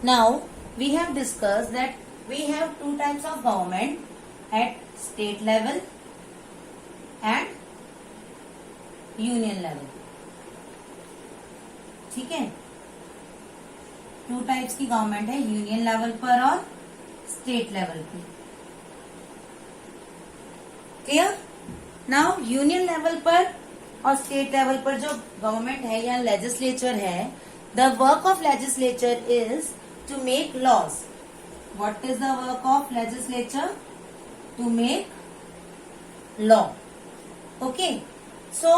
Now we have discussed that we have two types of government at state level and union level. ठीक है, two types की government है, union level पर और state level पे. Clear? Now union level पर और state level पर जो गवर्नमेंट है या लेजिस्लेचर है, the work of legislature is to make laws. What is the work of legislature? To make law. Okay, so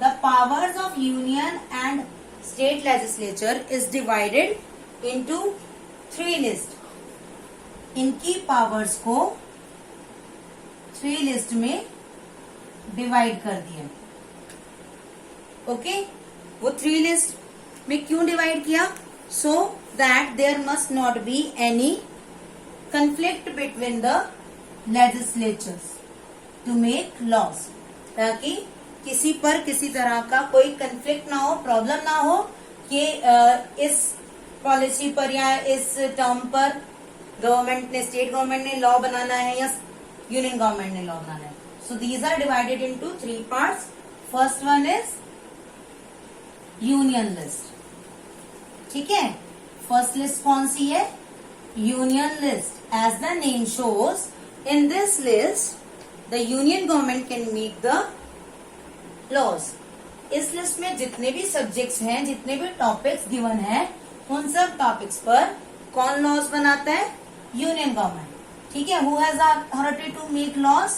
the powers of union and state legislature is divided into 3 list. इनकी powers को 3 list में divide कर दिया. Okay, वो 3 list में क्यों divide किया? So that there must not be any conflict between the legislatures to make laws, ताकि किसी पर किसी तरह का कोई कंफ्लिक्ट ना हो, प्रॉब्लम ना हो कि इस पॉलिसी पर या इस टर्म पर गवर्नमेंट ने, स्टेट गवर्नमेंट ने लॉ बनाना है या यूनियन गवर्नमेंट ने लॉ बनाना है. So these are divided into 3 parts. First one is union list. ठीक है, फर्स्ट लिस्ट कौन सी है? Union list. As the name shows, in this list the union government can make the laws. इस list में जितने भी सब्जेक्ट्स हैं, जितने भी टॉपिक्स गिवन हैं, उन सब टॉपिक्स पर कौन लॉज बनाता है? Union government. ठीक है, who has authority to make laws?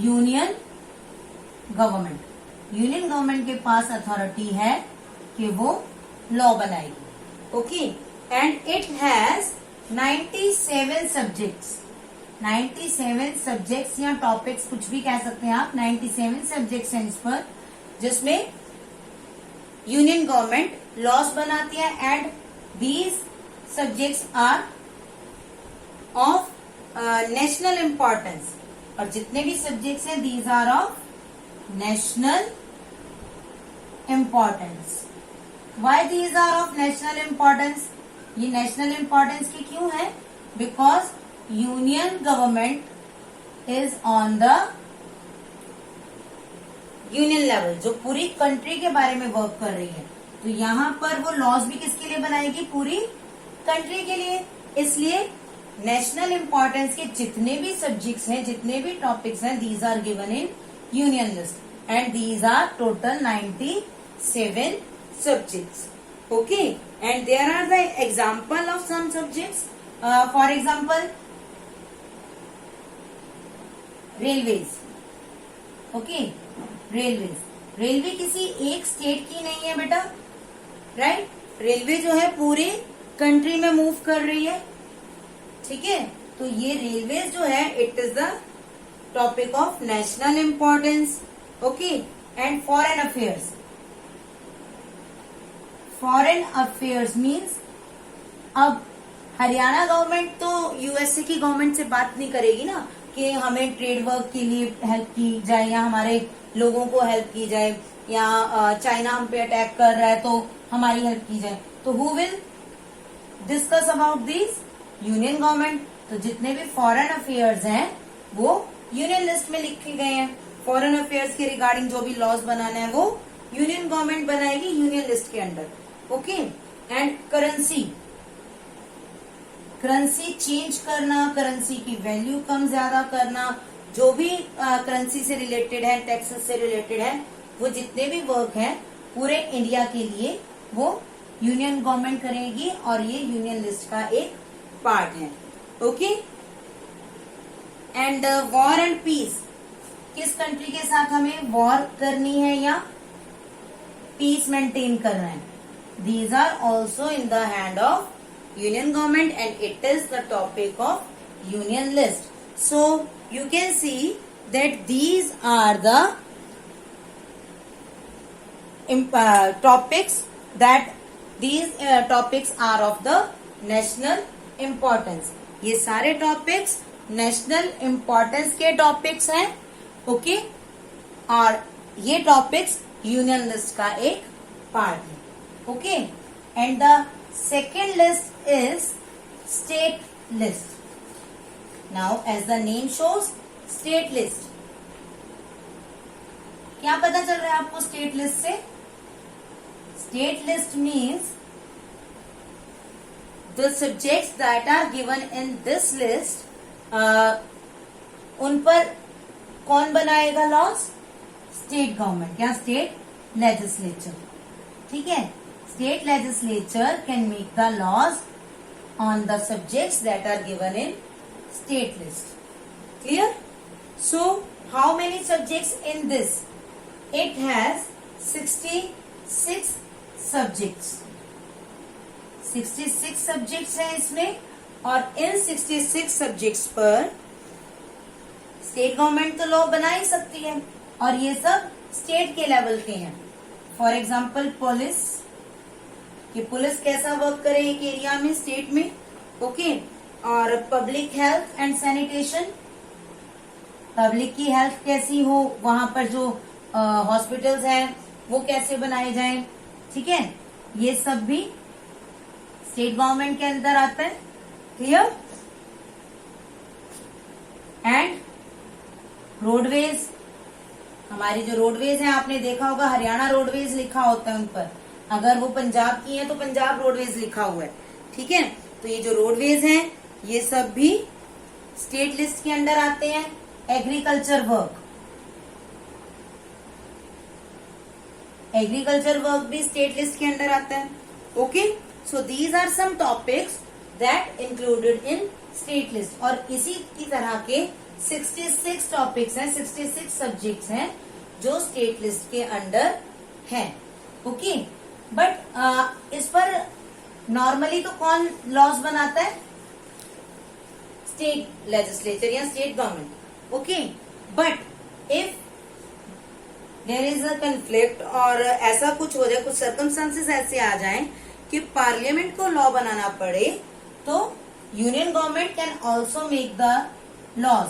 Union government. Union government के पास अथॉरिटी है कि वो लॉ बनाएगी. Okay, and it has 97 subjects. 97 subjects या टॉपिक्स, कुछ भी कह सकते हैं आप. 97 सब्जेक्ट्स हैं इस पर, जिसमें यूनियन गवर्नमेंट लॉज बनाती है. And these subjects are of national importance. और जितने भी सब्जेक्ट्स हैं, these are of national importance. Why these are of national importance? ये नेशनल इम्पोर्टेंस की क्यों है? Because union government is on the union level, जो पूरी कंट्री के बारे में वर्क कर रही है. तो यहाँ पर वो लॉज भी किसके लिए बनाएगी? पूरी कंट्री के लिए. इसलिए नेशनल इम्पोर्टेंस के जितने भी सब्जेक्ट्स हैं, जितने भी टॉपिक्स हैं, these are given in union list. And these are total 97 subjects. Okay, and there are the example of some subjects. For example, railways. Okay, railways. Railway किसी एक स्टेट की नहीं है बेटा, राइट? रेलवे जो है पूरी कंट्री में मूव कर रही है. ठीक है, तो ये रेलवेज जो है, it is the topic of national importance. Okay, and foreign affairs. Foreign affairs means, अब हरियाणा गवर्नमेंट तो यूएसए की गवर्नमेंट से बात नहीं करेगी ना कि हमें ट्रेड वर्क के लिए हेल्प की जाए या हमारे लोगों को हेल्प की जाए, या चाइना हम पे अटैक कर रहा है तो हमारी हेल्प की जाए. तो who will discuss about this? Union government. तो जितने भी फॉरेन अफेयर्स हैं वो यूनियन लिस्ट में लिखे गए हैं. फॉरेन अफेयर्स के रिगार्डिंग जो भी लॉज बनाना है वो यूनियन गवर्नमेंट बनाएगी यूनियन लिस्ट के under. Okay, and currency. Currency change करना, करेंसी की वैल्यू कम ज्यादा करना, जो भी करेंसी से रिलेटेड है, टैक्सेस से रिलेटेड है, वो जितने भी वर्क है पूरे इंडिया के लिए वो यूनियन गवर्नमेंट करेगी. और ये यूनियन लिस्ट का एक पार्ट है. Okay, and war and peace. किस कंट्री के साथ हमें वॉर करनी है या पीस मेंटेन करना है? These are also in the hand of union government and it is the topic of union list. So you can see that these are the topics, that these topics are of the national importance. ये सारे topics national importance के topics हैं. Okay, और ये topics union list का एक part है. Okay, and the Second list is state list. Now, as the name shows, state list. क्या पता चल रहा है आपको स्टेट लिस्ट से? State list means the subjects that are given in this list, उन पर कौन बनाएगा लॉज? स्टेट गवर्नमेंट या स्टेट लेजिस्लेचर. ठीक है, state legislature can make the laws on the subjects that are given in state list. Clear? So how many subjects in this? It has 66 subjects. 66 subjects हैं इसमें, और इन 66 subjects पर state government तो law बना ही सकती है, और ये सब स्टेट के लेवल के हैं. फॉर एग्जाम्पल पुलिस, कि पुलिस कैसा वर्क करे एक एरिया में, स्टेट में. ओके. और public health and sanitation, public की हेल्थ कैसी हो, वहां पर जो हॉस्पिटल्स हैं वो कैसे बनाए जाएं. ठीक है, ये सब भी स्टेट गवर्नमेंट के अंदर आता है. क्लियर? एंड रोडवेज, हमारी जो रोडवेज हैं, आपने देखा होगा हरियाणा रोडवेज लिखा होता है उन पर. अगर वो पंजाब की है तो पंजाब रोडवेज लिखा हुआ है. ठीक है, तो ये जो रोडवेज हैं ये सब भी स्टेट लिस्ट के अंदर आते हैं. एग्रीकल्चर वर्क, एग्रीकल्चर वर्क भी स्टेट लिस्ट के अंदर आता है. Okay, so these are some topics that included in state list. और इसी की तरह के 66 टॉपिक्स हैं, 66 सब्जेक्ट्स हैं जो स्टेट लिस्ट के अंडर हैं. ओके, बट इस पर नॉर्मली तो कौन लॉज बनाता है? स्टेट लेजिस्लेचर या state government. Okay, but if there is a conflict, और ऐसा कुछ हो जाए, कुछ सर्कमस्टांसेस ऐसे आ जाएं कि पार्लियामेंट को लॉ बनाना पड़े, तो union government can also make the laws.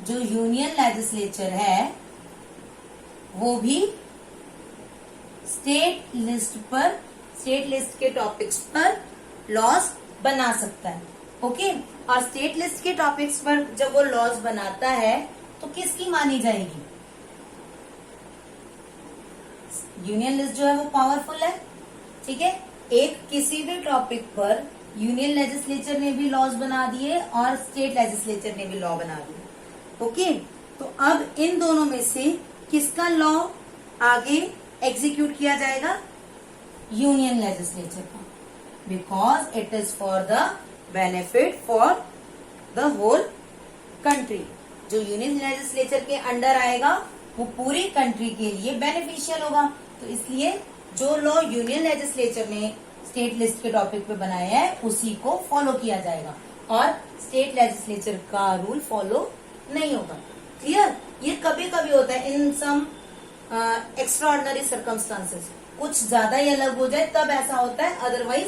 जो यूनियन लेजिस्लेचर है वो भी स्टेट लिस्ट पर, स्टेट लिस्ट के टॉपिक्स पर लॉज बना सकता है. ओके, और स्टेट लिस्ट के टॉपिक्स पर जब वो लॉज बनाता है तो किसकी मानी जाएगी? यूनियन लिस्ट जो है वो पावरफुल है. ठीक है, एक किसी भी टॉपिक पर यूनियन लेजिस्लेचर ने भी लॉज बना दिए और स्टेट लेजिस्लेचर ने भी लॉ बना दिए. ओके, तो अब इन दोनों में से किसका लॉ आगे एग्जीक्यूट किया जाएगा? यूनियन लेजिस्लेचर का, because it is for the benefit for the whole country. जो यूनियन लेजिस्लेचर के अंडर आएगा वो पूरी कंट्री के लिए बेनिफिशियल होगा. तो इसलिए जो लॉ यूनियन लेजिस्लेचर ने स्टेट लिस्ट के टॉपिक पे बनाया है उसी को फॉलो किया जाएगा, और स्टेट लेजिस्लेचर का रूल फॉलो नहीं होगा. क्लियर? ये कभी कभी होता है इन सम एक्स्ट्रा ऑर्डिनरी सर्कमस्टांसेस, कुछ ज्यादा ही अलग हो जाए तब ऐसा होता है. अदरवाइज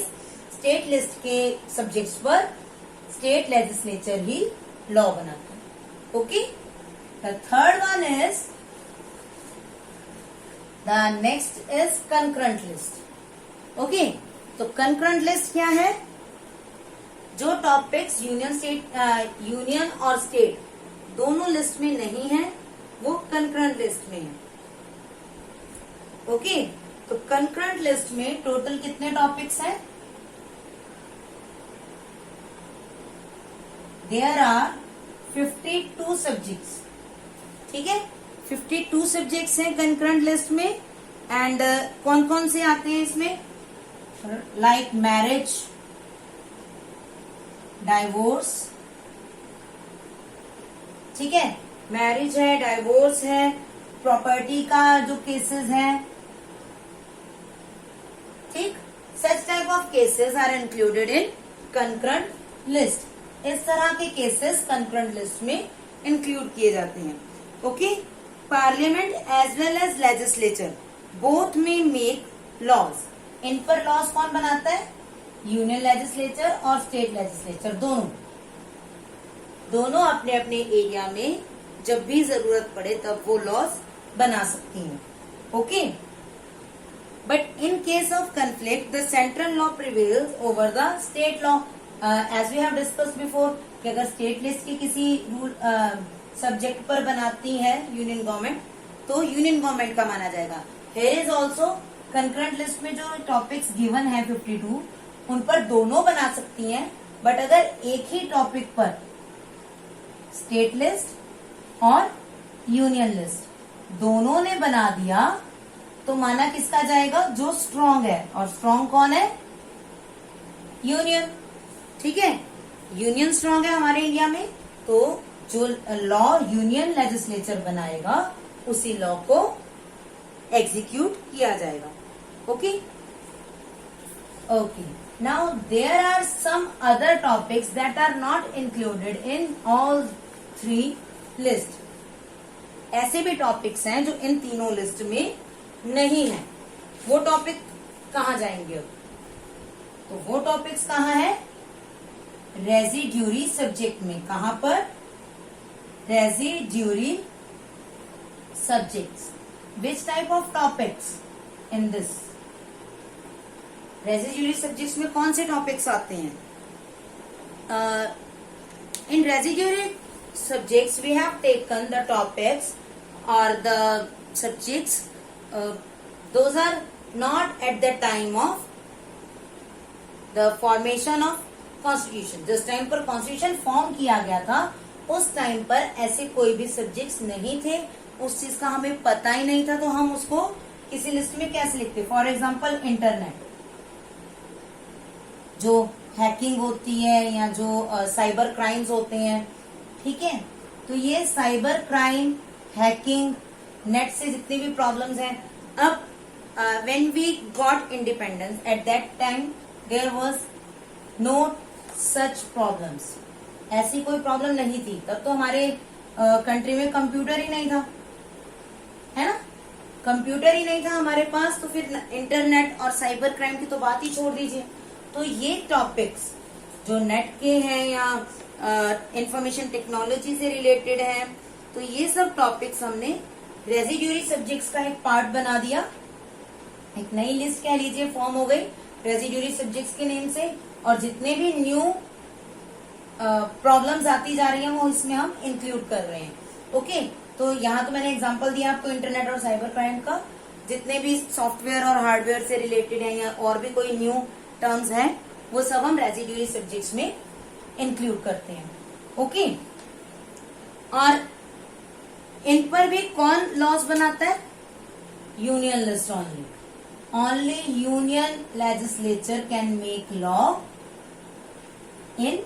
स्टेट लिस्ट के सब्जेक्ट्स पर स्टेट लेजिस्लेचर ही लॉ बनाता है. Okay, the third one is, the next is concurrent list. Okay, तो कंकरेंट लिस्ट क्या है? जो टॉपिक्स यूनियन और स्टेट दोनों लिस्ट में नहीं है वो कंकरेंट लिस्ट में है. ओके, तो कंकरेंट लिस्ट में टोटल कितने टॉपिक्स हैं? There are 52 subjects. ठीक है, 52 सब्जेक्ट्स हैं कंकरेंट लिस्ट में. एंड कौन कौन से आते हैं इसमें? Like marriage, divorce. ठीक है, मैरिज है, डाइवोर्स है, प्रॉपर्टी का जो केसेस हैं. ठीक, such type of cases are included in concurrent list. इस तरह के केसेस कंकरेंट लिस्ट में इंक्लूड किए जाते हैं. Okay, parliament as well as legislature both में मेक लॉज. इन पर लॉज कौन बनाता है? यूनियन लेजिस्लेचर और स्टेट लेजिस्लेचर दोनों अपने अपने एरिया में जब भी जरूरत पड़े तब वो लॉज बना सकती हैं. Okay, But in case of conflict, the central law prevails over the state law. As we have discussed before, कि अगर स्टेट लिस्ट की किसी रूल सब्जेक्ट पर बनाती है यूनियन गवर्नमेंट, तो यूनियन गवर्नमेंट का माना जाएगा. Here is also concurrent list में जो टॉपिक्स गिवन है 52, उन पर दोनों बना सकती हैं. बट अगर एक ही टॉपिक पर स्टेट लिस्ट और यूनियन लिस्ट दोनों ने बना दिया तो माना किसका जाएगा? जो स्ट्रांग है. और स्ट्रांग कौन है? यूनियन. ठीक है, यूनियन स्ट्रांग है हमारे इंडिया में, तो जो लॉ यूनियन लेजिस्लेचर बनाएगा उसी लॉ को एग्जीक्यूट किया जाएगा. Okay okay. Now there are some other topics that are not included in all 3 list. ऐसे भी टॉपिक्स हैं जो इन तीनों लिस्ट में नहीं है. वो टॉपिक कहाँ जाएंगे अब? तो वो टॉपिक्स कहाँ है? रेजिड्यूरी सब्जेक्ट में. कहां पर? Residuary subjects. Which type of topics in this? Residuary subjects में कौन से टॉपिक्स आते हैं? इन residuary subjects we have taken the topics or the subjects those are not at the time of the formation of constitution. जिस time पर constitution form किया गया था उस टाइम पर ऐसे कोई भी सब्जेक्ट्स नहीं थे, उस चीज का हमें पता ही नहीं था, तो हम उसको किसी लिस्ट में कैसे लिखते? फॉर एग्जाम्पल इंटरनेट, जो हैकिंग होती है या जो साइबर क्राइम्स होते हैं, ठीक है, तो ये साइबर क्राइम, हैकिंग, नेट से जितनी भी प्रॉब्लम्स हैं. अब when we got independence at that time there was no such problems. ऐसी कोई प्रॉब्लम नहीं थी. तब तो हमारे कंट्री में कंप्यूटर ही नहीं था, है ना? कंप्यूटर ही नहीं था हमारे पास, तो फिर इंटरनेट और साइबर क्राइम की तो बात ही छोड़ दीजिए. तो ये टॉपिक्स जो नेट के हैं या इंफॉर्मेशन टेक्नोलॉजी से रिलेटेड है, तो ये सब टॉपिक्स हमने रेजिड्यूरी सब्जेक्ट्स का एक पार्ट बना दिया. एक नई लिस्ट कह लीजिए फॉर्म हो गई रेजिड्यूरी सब्जेक्ट्स के नेम से, और जितने भी न्यू प्रॉब्लम्स आती जा रही हैं वो इसमें हम इंक्लूड कर रहे हैं. ओके, तो यहाँ तो मैंने एग्जांपल दिया आपको इंटरनेट और साइबर क्राइम का. जितने भी सॉफ्टवेयर और हार्डवेयर से रिलेटेड है या और भी कोई न्यू टर्म्स हैं, वो सब हम रेजिड्यूरी सब्जेक्ट्स में इंक्लूड करते हैं. ओके, और इन पर भी कौन लॉज बनाता है? Union list only. Only union legislature can make law in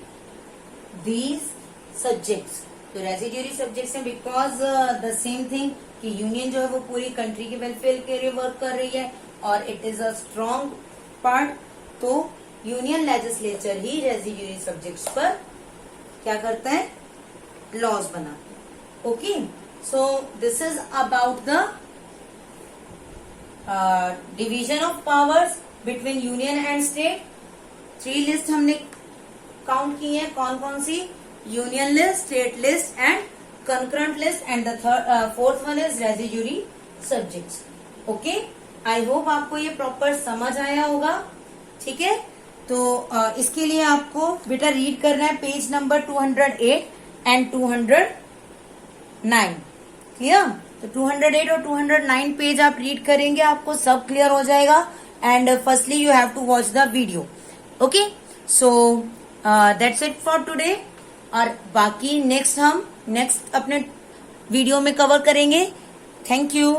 these subjects. तो रेजिड्यूरी सब्जेक्ट्स हैं बिकॉज द सेम थिंग कि यूनियन जो है वो पूरी कंट्री के वेलफेयर के लिए वर्क कर रही है और it is a strong part. तो यूनियन लेजिस्लेचर ही रेजिड्यूरी सब्जेक्ट्स पर क्या करता है? लॉज बनाता है. Okay, so this is about the division of powers between union and state. 3 list हमने काउंट की है. कौन कौन सी? Union list, state list and concurrent list, and the fourth one is residuary subjects. Okay, I hope आपको ये proper समझ आया होगा. ठीक है, तो इसके लिए आपको बेटा रीड करना है पेज नंबर 208 एंड 209. क्लियर? तो 208 और 209 पेज आप रीड करेंगे, आपको सब क्लियर हो जाएगा. And firstly you have to watch the video. Okay, so that's it for today. और बाकी नेक्स्ट हम नेक्स्ट अपने वीडियो में कवर करेंगे. Thank you.